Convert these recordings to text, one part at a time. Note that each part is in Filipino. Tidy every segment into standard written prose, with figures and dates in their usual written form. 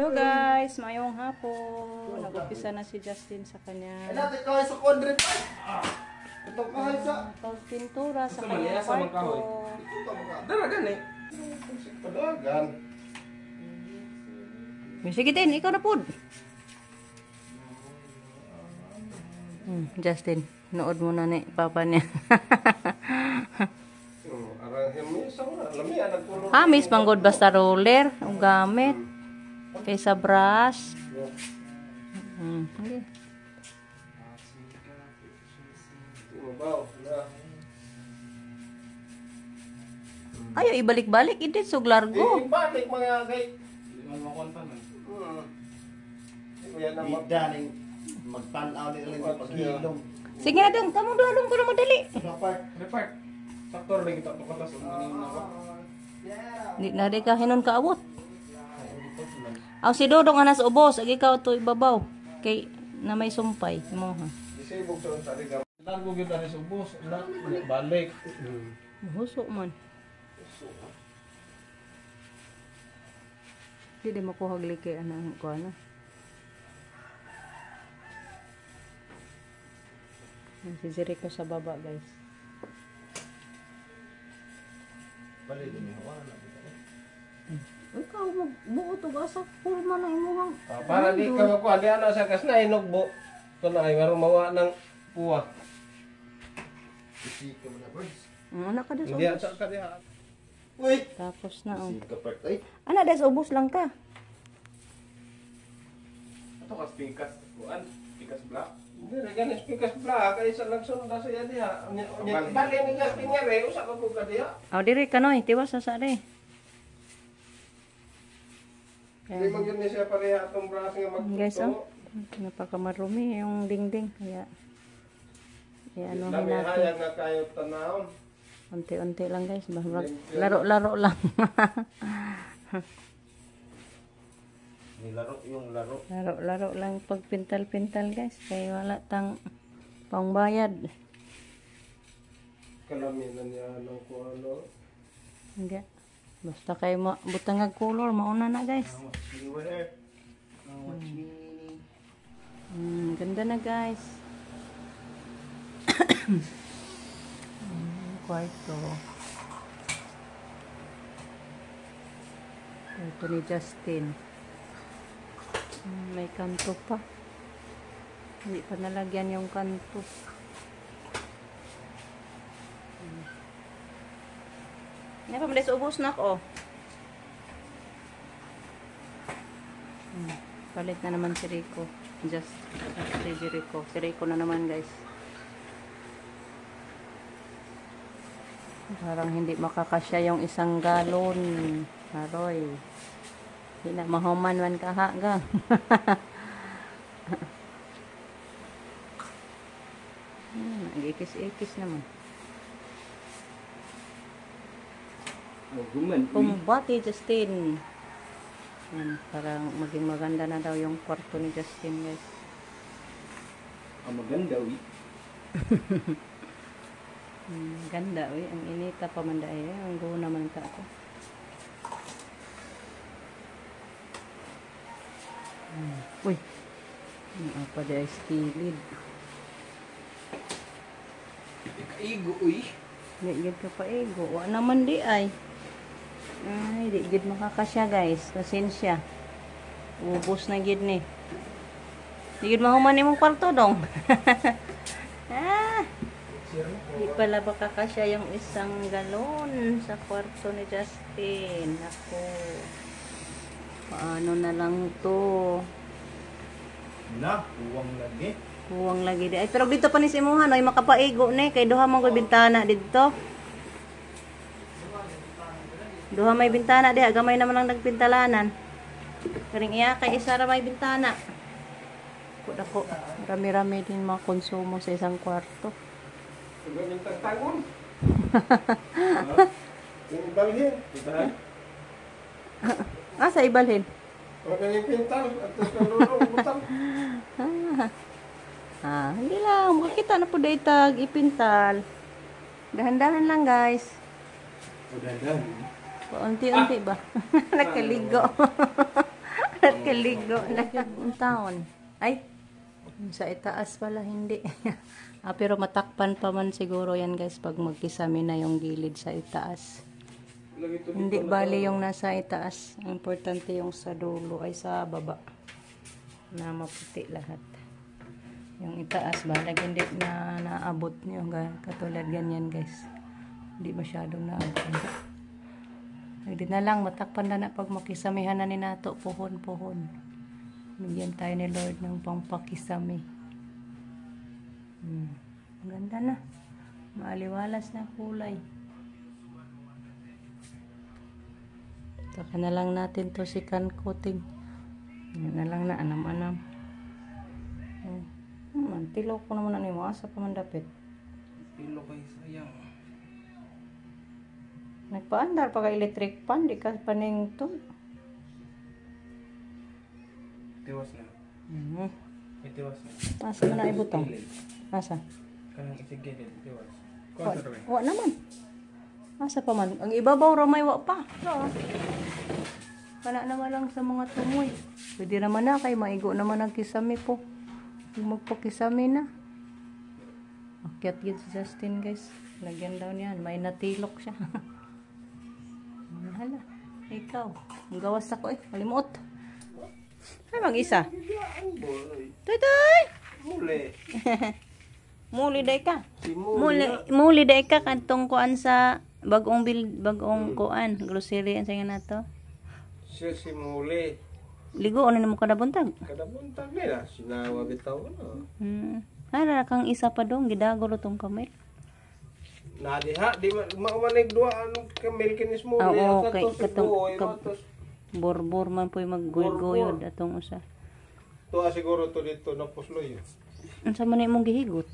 Hello guys, mayong hapon. Nag-umpisa na si Justin sa kanya. Pagpintura sa kanya kwarto. Daragan eh. Padagan. Sige din, ikaw na po. Justin, nood mo na ni papa niya. Hamis manggod basta roller o gamit. Kaysa brush. Okay. Ayo ibalik-balik ito sug largo. Ibalik mga kay. Daning magpanaw ni lang paghilom. Sige dong, kamo dong ko na madali. Repart. Saktor lagi tak tukatas Di na di ka hinon kaabot. Aw si Dodong anas ubos, agi ka to ibabaw. Kay na may sumpay mo ha. Isibog sa tali ka. Largo gyud ani subos, na balik. Husok man. Di makuha glike ana ko ana. Si Jericho sa baba, guys. Balik ni hawa na. Ikaw magbuo to asa forma na imuhang. Para di ka ko ali ana sa kas na inugbo. To na ay maron mawa ng puwa. Isi ka man birds. Anak ka des Hindi ubos. sa ka diha. Uy, Tapos na oh. isi ka part ay. Ana des ubos lang ka. Ato kas pikas kuan, pikas black. Hindi na ganis pikas black kay sa nagsunda sa iya diha. Bali ni gas pingere usa ka ko ka diha. Aw diri kanoy, tiwas sa sare. Hindi man gyud ni siya pareha atong braso nga magtuto. Guys, oh. Napakamarumi yung dingding. Kaya anuhin Lami natin. hayag nga kayo tanawon. Unti-unti lang guys. Laro-laro lang. Nilaro yung laro. Laro-laro lang pag pintal-pintal guys. Kaya wala tang pangbayad. Kalaminan niya ng kuano. Hindi. Basta kayo butang ng color, mauna na guys. Ganda na guys. Kwarto. Kwarto ni Justin. May kanto pa. Hindi pa nalagyan yung kanto. Ini pa malis ubos na ko. Palit na naman si Rico. Si Rico. Si Rico na naman guys. Parang hindi makakasya yung isang galon. Aroy. Hindi na mahuman man kahaga. Nag-ikis-ikis naman. Kumbati Justin. Yan, parang maging maganda na daw yung kwarto ni Justin guys. Ang maganda wi. Ganda wi, ang inita pa man dahil. Ang guho naman ta ako. Uy. Apa dia skilid. Ikaigo uy. Di gid ka pa ego. Wa naman di ay. Ay, di gid makakasya guys. Pasensya. Ubos na gid ni. Di gid mahuman imong kwarto dong. Di pala makakasya yung isang galon sa kwarto ni Justin. Ako. Paano na lang to? Na, uwang lagi. Huwang lagi di. Ay, pero dito pa ni si Imuhan. Ay, makapaigo ni. Kay duha mong bintana dito. Duha may bintana diha, gamay naman ang nagpintalanan. Karing iya kay isa ra may bintana. Dako, rami-rami din mga konsumo sa isang kwarto. Ganyan tagtagon. Yung ibalhin. Sa ibalhin. O kanyang pintal. At tapos kalulong butang. Hindi lang. Makakita na po daytag ipintal. Dahan-dahan lang guys. Udahan. Paunti-unti ba? Nakaligo. Ligo na yung taon. Ay, sa itaas pala, hindi. Pero matakpan pa man siguro yan guys pag magkisami na yung gilid sa itaas. Hindi bali yung nasa itaas. Ang importante yung sa dulo ay sa baba. Na maputi lahat. Yung itaas balag hindi na naabot nyo. Katulad ganyan guys. Hindi masyadong naabot. Hindi na lang matakpan na pag makisamihan na ni nato pohon-pohon. Bigyan tayo ni Lord ng pangpakisami. Ganda na. Maaliwalas na kulay. Taka na lang natin to si coating. Yan na lang na anam-anam. Tilaw ko naman ano yung asa pa man dapit. Pilo kay sayang. Nagpaandar pa ka electric pan, di ka paning to. Tiwas na. Tiwas na. Asa man na ibutang? Asa? Kanang isigilid, tiwas. Kuha sa rin. Wa naman. Asa pa man? Ang ibabaw ramay wa pa. Kana naman lang sa mga tumoy. Pwede naman na kay maigo naman ang kisame po. Kung magpakisame na. Akyat yun si Justin guys. Lagyan daw niyan. May natilok siya. Hala. Ikaw. Ang gawas ako eh. Malimot. Ay mag-isa. Toy! Muli. Muli day ka. Si Muli. Muli day ka kantong kuan sa bagong kuan. Grocery ang nga nato. Siya si Muli. Ligo ano nimo kada buntag? Kada buntag nila. Sinawa bitaw na. Hala kang isa pa dong gidagol tong kamay. Nadiha, di maumanig dua anong kamil kinis Muli. Oo, okay. Borbor man po'y maggoy-goyod atong usa. Tuwa siguro to dito na pusloy. Unsa man imong gihigot?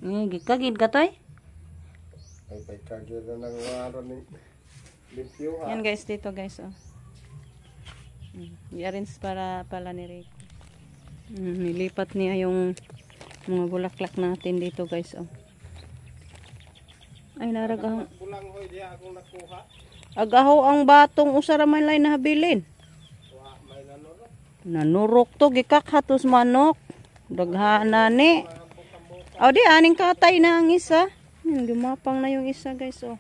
Gikagid ka toy? Ay kagid na nang waro ni limpyo ha. Yan guys dito guys oh. I-arrange para pala ni Rico. Nilipat niya yung mga bulaklak natin dito guys oh. Ay narag Bulang hoy diha akong nakuha. Agaho ang batong usara man lay nahabilin. Wa may nanurok. Nanurok to gikakhatos manok. Daghana ni. Aw di aning katay na ang isa. Gumapang na yung isa guys oh.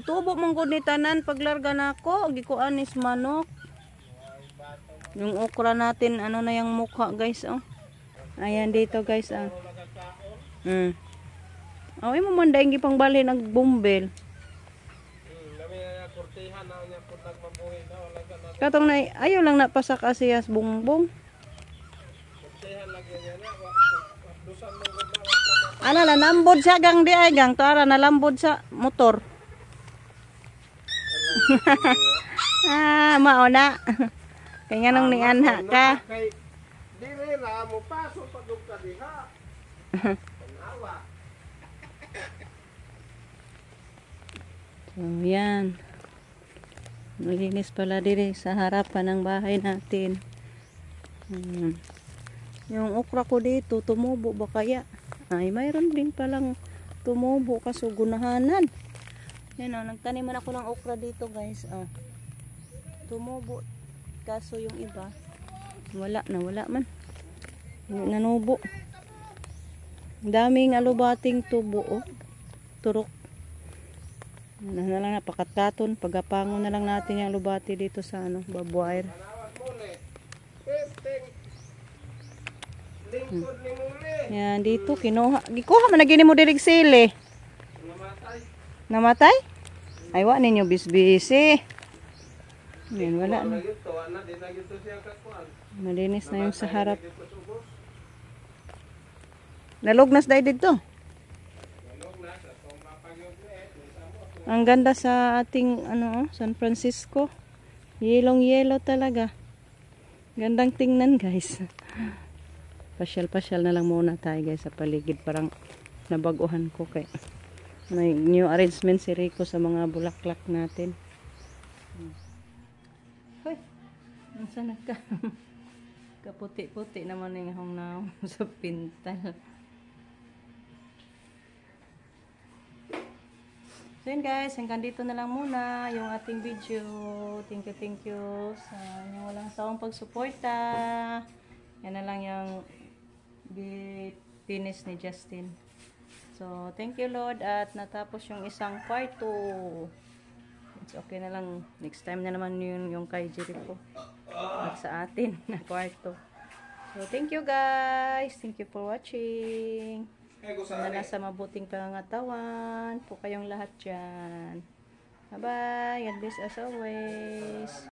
Tubo man gud ni tanan paglarga nako gikuan is manok. Yung okra natin ano na yung mukha guys oh. Ayan dito guys ah. Aw imo man daing gipang balhin ang bumbel. Dami na kurtihan na nya pud nagmabuhi daw laga na. Katong na ayaw lang napasak asiyas bungbong. Kurtihan lagi niya na dusan mo gud na. Ana la nambod siya gang di ay gang tara nalambod sa motor. Mao na. Kaya nga nung nianha ka. Dire na mo pasok pag ka diha. Tanawa. So yan. Malinis pala dire sa harapan ng bahay natin. Yung okra ko dito tumubo ba kaya? Ay mayroon din palang tumubo kaso gunahanan. Yan o, nagtaniman ako ng okra dito guys. Oh. Tumubo. Kaso yung iba, wala man. Nanubo. Daming alubating tubo. Oh. Turok. Na lang napakatkaton. Pagapangon na lang natin yung alubati dito sa ano, barbwire. Yan, dito, gikuha man na gini mo dirig sili. Namatay? Ay, wa ninyo bisbisi. Yan, wala na. Malinis na yung sa harap. Nalugnas dahil dito. Ang ganda sa ating ano, San Francisco. Yellow talaga. Gandang tingnan guys. Pasyal-pasyal na lang muna tayo guys sa paligid. Parang nabaguhan ko kay may new arrangement si Rico sa mga bulaklak natin. Hoy, saan ka? Kaputi-puti naman yung hong na sa pintal. So yun guys, hanggang dito na lang muna yung ating video. Thank you sa inyong walang sawang pagsuporta. Yan na lang yung finish ni Justin. So, thank you Lord at natapos yung isang kwarto. It's okay na lang. Next time na naman yun yung kay Jericho. At sa atin na kwarto. So, thank you guys. Thank you for watching. Na nasa mabuting pangangatawan po kayong lahat dyan. Bye-bye. God bless as always.